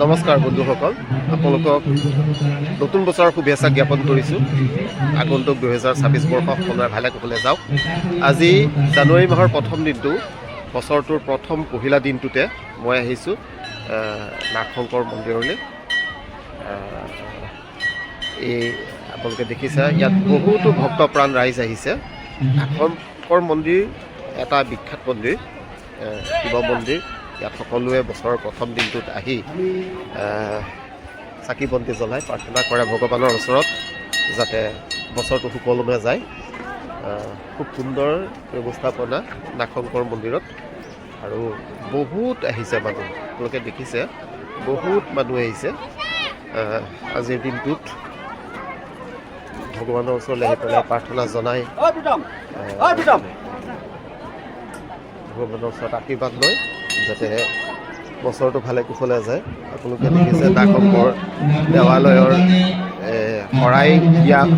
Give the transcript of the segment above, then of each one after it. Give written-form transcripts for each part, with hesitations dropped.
নমস্কাৰ বন্ধুসকল, আপোনালোকক নতুন বছৰৰ শুভেচ্ছা জ্ঞাপন কৰিছোঁ। আগন্তুক 2026 বৰ্ষ সকলোৰে ভালে কুশলে যাওক। আজি জানুৱাৰী মাহৰ প্ৰথম দিনটো, বছৰটোৰ প্ৰথম পহিলা দিনটোতে মই আহিছোঁ নাগশংকৰ মন্দিৰলৈ। এই আপোনালোকে দেখিছে ইয়াত বহুতো ভক্তপ্ৰাণ ৰাইজ আহিছে। নাগশংকৰ মন্দিৰ এটা বিখ্যাত মন্দিৰ, শিৱ মন্দিৰ। ইয়াত সকলোৱে বছৰৰ প্ৰথম দিনটোত আহি চাকি বন্তি জ্বলাই প্ৰাৰ্থনা কৰে ভগৱানৰ ওচৰত, যাতে বছৰটো সুকলমে যায়। খুব সুন্দৰ ব্যৱস্থাপনা নাগশংকৰ মন্দিৰত, আৰু বহুত আহিছে মানুহ। আপোনালোকে দেখিছে বহুত মানুহ আহিছে আজিৰ দিনটোত ভগৱানৰ ওচৰলৈ আহি পেলাই প্ৰাৰ্থনা জনাই ভগৱানৰ ওচৰত আশীৰ্বাদ লয় যাতে বছৰটো ভালে কুশলে যায়। আপোনালোকে দেখিছে নাগশংকৰ দেৱালয়ৰ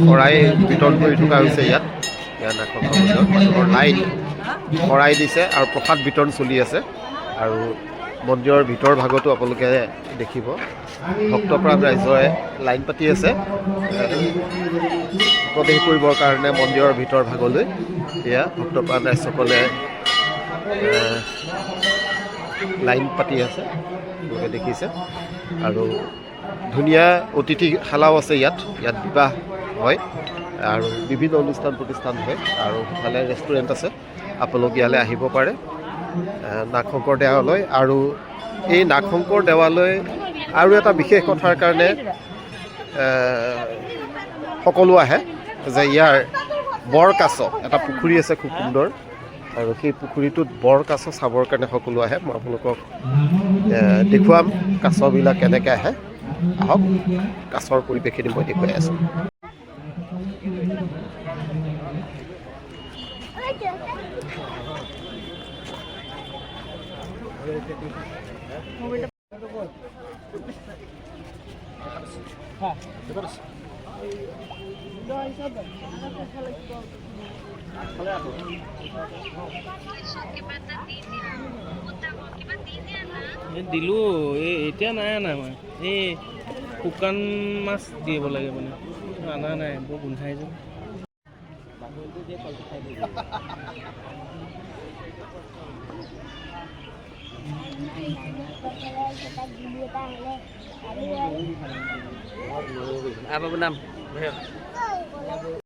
শৰাই বিতৰণ কৰি থকা হৈছে। ইয়াত নাগশংকৰ মন্দিৰত মানুহৰ লাইন শৰাই দিছে আৰু প্ৰসাদ বিতৰণ চলি আছে। আৰু মন্দিৰৰ ভিতৰ ভাগতো আপোনালোকে দেখিব ভক্তপ্ৰাণ ৰাইজে লাইন পাতি আছে প্ৰৱেশ কৰিবৰ কাৰণে মন্দিৰৰ ভিতৰ ভাগলৈ। এয়া ভক্তপ্ৰাণ ৰাইজসকলে লাইন পাতি আছে, আপোনালোকে দেখিছে। আৰু ধুনীয়া অতিথিশালাও আছে ইয়াত বিবাহ হয় আৰু বিভিন্ন অনুষ্ঠান প্ৰতিষ্ঠান হয়। আৰু সিফালে ৰেষ্টুৰেণ্ট আছে, আপোনালোকে ইয়ালৈ আহিব পাৰে নাগশংকৰ দেৱালয়। আৰু এই নাগশংকৰ দেৱালয় আৰু এটা বিশেষ কথাৰ কাৰণে সকলো আহে যে ইয়াৰ বৰ কাছ এটা পুখুৰী আছে খুব সুন্দৰ, আৰু সেই পুখুৰীটোত বৰ কাছ চাবৰ কাৰণে সকলো আহে। মই আপোনালোকক দেখুৱাম কাছবিলাক কেনেকৈ আহে। আহক, কাছৰ পৰিৱেশখিনি মই দেখুৱাই আছোঁ। দিলোঁ এতিয়া নাই অনা। মই এই শুকান মাছ দিব লাগে মানে, অনা নাই, বৰ গোন্ধাই যে। apa benam?